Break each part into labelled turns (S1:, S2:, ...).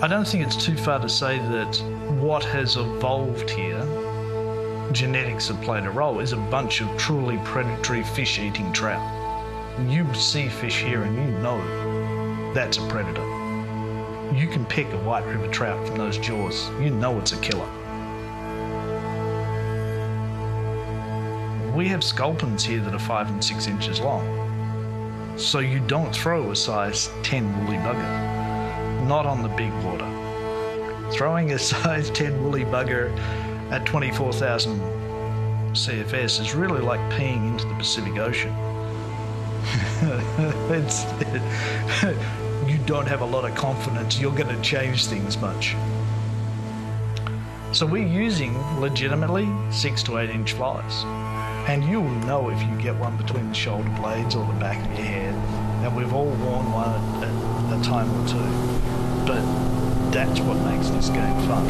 S1: I don't think it's too far to say that what has evolved here, genetics have played a role, is a bunch of truly predatory fish-eating trout. You see fish here and you know that's a predator. You can pick a white river trout from those jaws. You know it's a killer. We have sculpins here that are 5 and 6 inches long. So you don't throw a size 10 woolly bugger, not on the big water. Throwing a size 10 woolly bugger at 24,000 CFS is really like peeing into the Pacific Ocean. You don't have a lot of confidence you're going to change things much. So we're using legitimately 6 to 8 inch flies. And you'll know if you get one between the shoulder blades or the back of your head. And we've all worn one at a time or two. But that's what makes this game fun.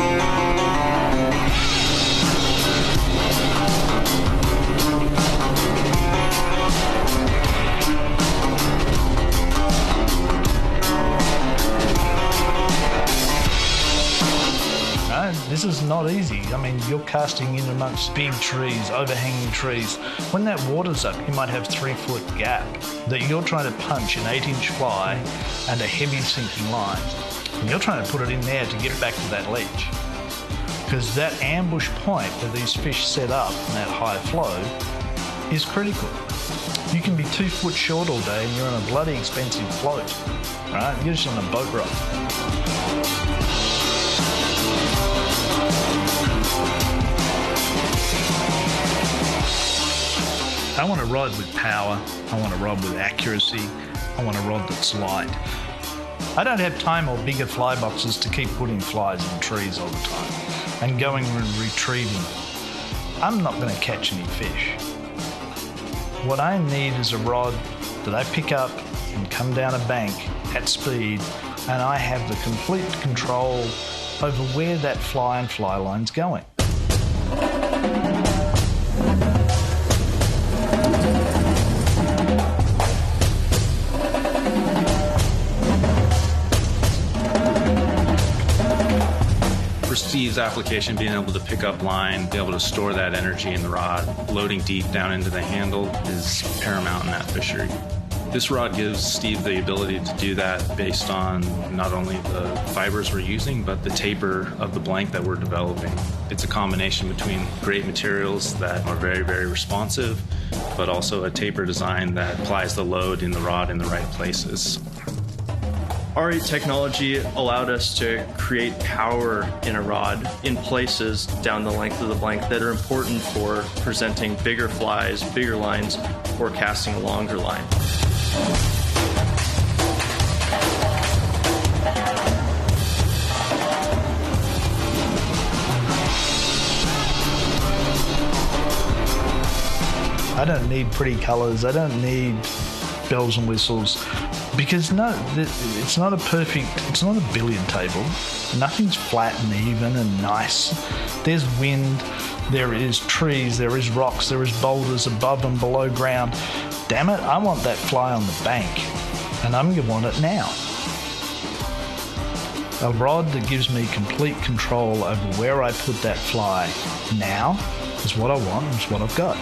S1: This is not easy. I mean, you're casting in amongst big trees, overhanging trees. When that water's up, you might have 3-foot gap that you're trying to punch an 8-inch fly and a heavy sinking line. And you're trying to put it in there to get it back to that ledge. Because that ambush point where these fish set up in that high flow is critical. You can be 2 foot short all day and you're on a bloody expensive float, right? You're just on a boat ride. I want a rod with power, I want a rod with accuracy, I want a rod that's light. I don't have time or bigger fly boxes to keep putting flies in trees all the time and going and retrieving. I'm not going to catch any fish. What I need is a rod that I pick up and come down a bank at speed, and I have the complete control over where that fly and fly line's going.
S2: For Steve's application, being able to pick up line, be able to store that energy in the rod, loading deep down into the handle is paramount in that fishery. This rod gives Steve the ability to do that based on not only the fibers we're using, but the taper of the blank that we're developing. It's a combination between great materials that are very, very responsive, but also a taper design that applies the load in the rod in the right places.
S3: R8 technology allowed us to create power in a rod in places down the length of the blank that are important for presenting bigger flies, bigger lines, or casting a longer line.
S1: I don't need pretty colors, I don't need bells and whistles. Because no, it's not a billiard table. Nothing's flat and even and nice. There's wind, there is trees, there is rocks, there is boulders above and below ground. Damn it, I want that fly on the bank, and I'm going to want it now. A rod that gives me complete control over where I put that fly now is what I want, and it's what I've got.